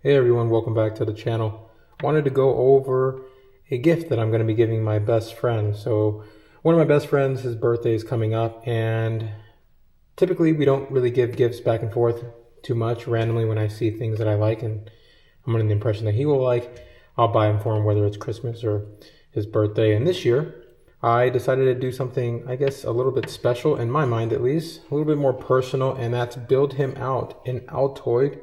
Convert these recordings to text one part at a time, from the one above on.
Hey everyone, welcome back to the channel. Wanted to go over a gift that I'm going to be giving my best friend. So one of my best friends, his birthday is coming up, and typically we don't really give gifts back and forth too much. Randomly, when I see things that I like and I'm under the impression that he will like, I'll buy them for him, whether it's Christmas or his birthday. And this year I decided to do something, I guess, a little bit special, in my mind at least, a little bit more personal, and that's build him out an Altoid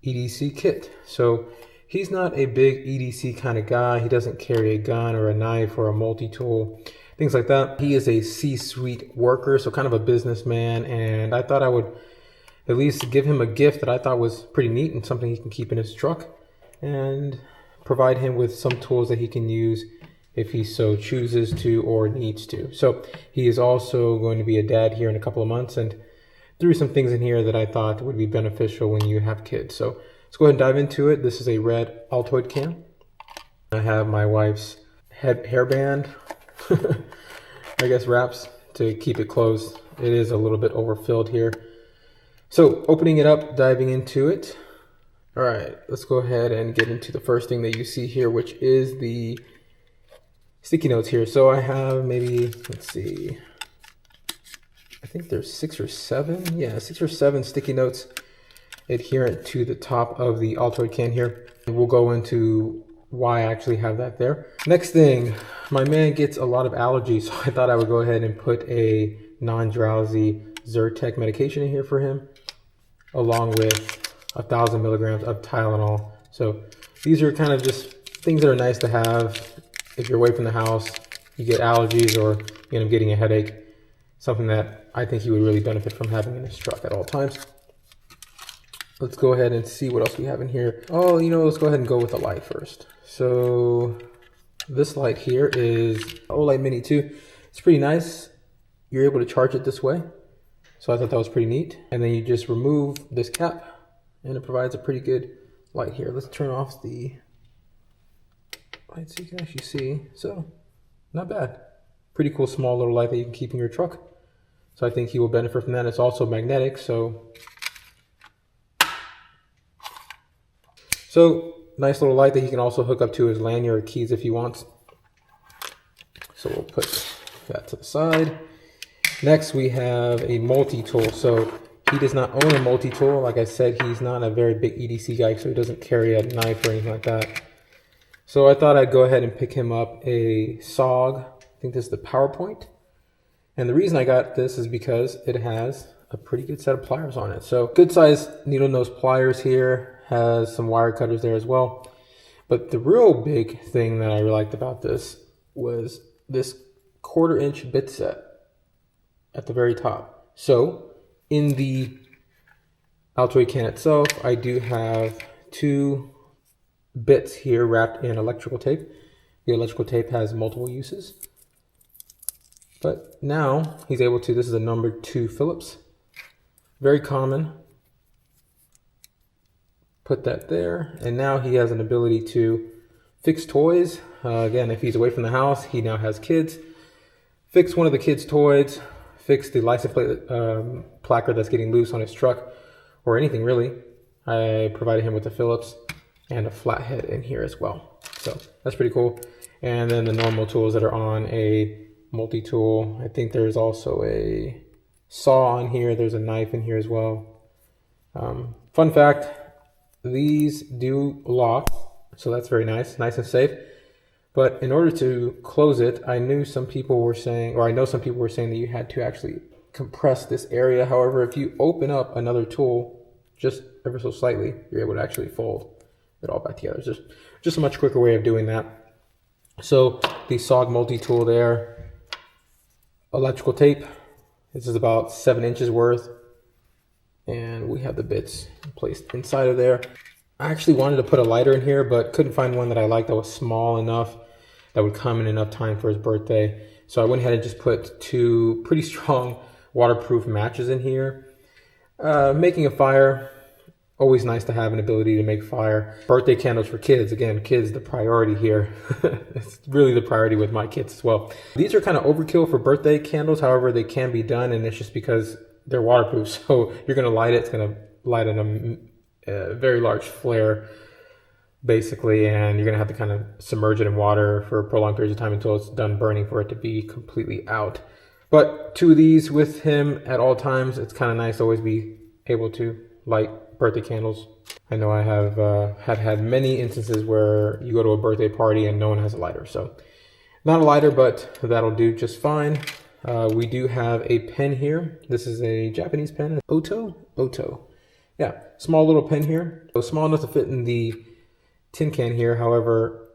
EDC kit. So he's not a big EDC kind of guy. He doesn't carry a gun or a knife or a multi-tool, things like that. He is a C-suite worker, so kind of a businessman, and I thought I would at least give him a gift that I thought was pretty neat and something he can keep in his truck and provide him with some tools that he can use if he so chooses to or needs to. So he is also going to be a dad here in a couple of months, and threw some things in here that I thought would be beneficial when you have kids. So let's go ahead and dive into it. This is a red Altoid can. I have my wife's hairband, I guess, wraps to keep it closed. It is a little bit overfilled here. So opening it up, diving into it. All right, let's go ahead and get into the first thing that you see here, which is the sticky notes here. So I have maybe, let's see, I think there's 6 or 7. Yeah, 6 or 7 sticky notes adherent to the top of the Altoid can here. We'll go into why I actually have that there. Next thing, my man gets a lot of allergies, so I thought I would go ahead and put a non-drowsy Zyrtec medication in here for him, along with 1,000 milligrams of Tylenol. So these are kind of just things that are nice to have if you're away from the house, you get allergies, or you end up getting a headache. Something that I think he would really benefit from having in his truck at all times. Let's go ahead and see what else we have in here. Oh, let's go ahead and go with the light first. So this light here is Olight Mini 2. It's pretty nice. You're able to charge it this way. So I thought that was pretty neat. And then you just remove this cap and it provides a pretty good light here. Let's turn off the light so you can actually see. So not bad. Pretty cool small little light that you can keep in your truck. So I think he will benefit from that. It's also magnetic, so nice little light that he can also hook up to his lanyard keys if he wants. So we'll put that to the side. Next we have a multi-tool. So he does not own a multi-tool. Like I said, he's not a very big EDC guy, so he doesn't carry a knife or anything like that. So I thought I'd go ahead and pick him up a SOG. I think this is the PowerPoint. And the reason I got this is because it has a pretty good set of pliers on it. So good size needle nose pliers here, has some wire cutters there as well. But the real big thing that I really liked about this was this 1/4 inch bit set at the very top. So in the Altoid can itself, I do have 2 bits here wrapped in electrical tape. The electrical tape has multiple uses. But now he's able to, this is a number 2 Phillips. Very common. Put that there. And now he has an ability to fix toys. Again, if he's away from the house, he now has kids. Fix one of the kids' toys. Fix the license plate placard that's getting loose on his truck. Or anything really. I provided him with a Phillips and a flathead in here as well. So that's pretty cool. And then the normal tools that are on a multi-tool. I think there's also a saw on here. There's a knife in here as well. Fun fact, these do lock, so that's very nice and safe. But in order to close it, I know some people were saying that you had to actually compress this area. However, if you open up another tool just ever so slightly, you're able to actually fold it all back together. It's just a much quicker way of doing that. So the SOG multi-tool there. Electrical tape. This is about 7 inches worth. And we have the bits placed inside of there. I actually wanted to put a lighter in here, but couldn't find one that I liked that was small enough that would come in enough time for his birthday. So I went ahead and just put 2 pretty strong waterproof matches in here. Making a fire. Always nice to have an ability to make fire. Birthday candles for kids. Again, kids, the priority here. It's really the priority with my kids as well. These are kind of overkill for birthday candles. However, they can be done, and it's just because they're waterproof. So you're going to light it. It's going to light in a very large flare, basically, and you're gonna have to kind of submerge it in water for prolonged periods of time until it's done burning for it to be completely out. But 2 of these with him at all times. It's kind of nice to always be able to light birthday candles. I know I have had many instances where you go to a birthday party and no one has a lighter. So not a lighter, but that'll do just fine. We do have a pen here. This is a Japanese pen, Oto. Yeah, small little pen here. So small enough to fit in the tin can here, however,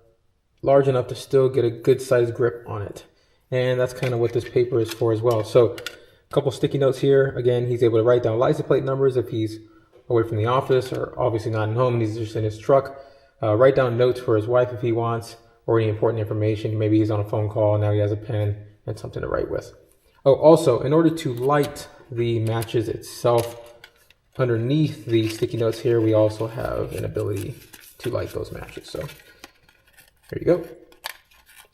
large enough to still get a good sized grip on it. And that's kind of what this paper is for as well. So a couple sticky notes here. Again, he's able to write down license plate numbers if he's away from the office or obviously not at home and he's just in his truck. Write down notes for his wife if he wants, or any important information. Maybe he's on a phone call and now he has a pen and something to write with. Oh, also, in order to light the matches itself, underneath the sticky notes here, we also have an ability to light those matches. So there you go.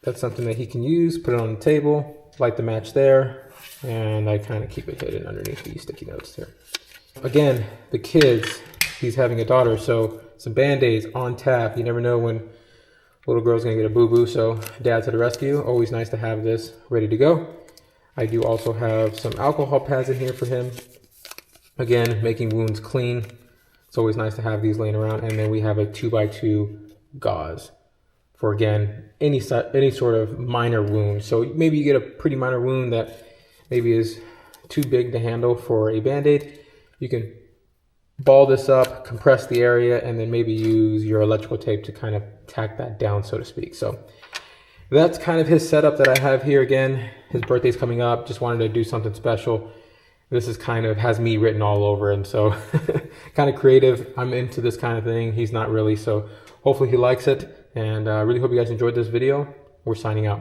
That's something that he can use, put it on the table, light the match there, and I kind of keep it hidden underneath these sticky notes here. Again, the kids, he's having a daughter, so some Band-Aids on tap. You never know when little girl's gonna get a boo-boo, so dad to the rescue. Always nice to have this ready to go. I do also have some alcohol pads in here for him. Again, making wounds clean. It's always nice to have these laying around. And then we have a 2x2 gauze for, again, any sort of minor wound. So maybe you get a pretty minor wound that maybe is too big to handle for a Band-Aid. You can ball this up, compress the area, and then maybe use your electrical tape to kind of tack that down, so to speak. So that's kind of his setup that I have here. Again, his birthday's coming up. Just wanted to do something special. This is kind of has me written all over, and so kind of creative. I'm into this kind of thing. He's not really, so hopefully he likes it. And I really hope you guys enjoyed this video. We're signing out.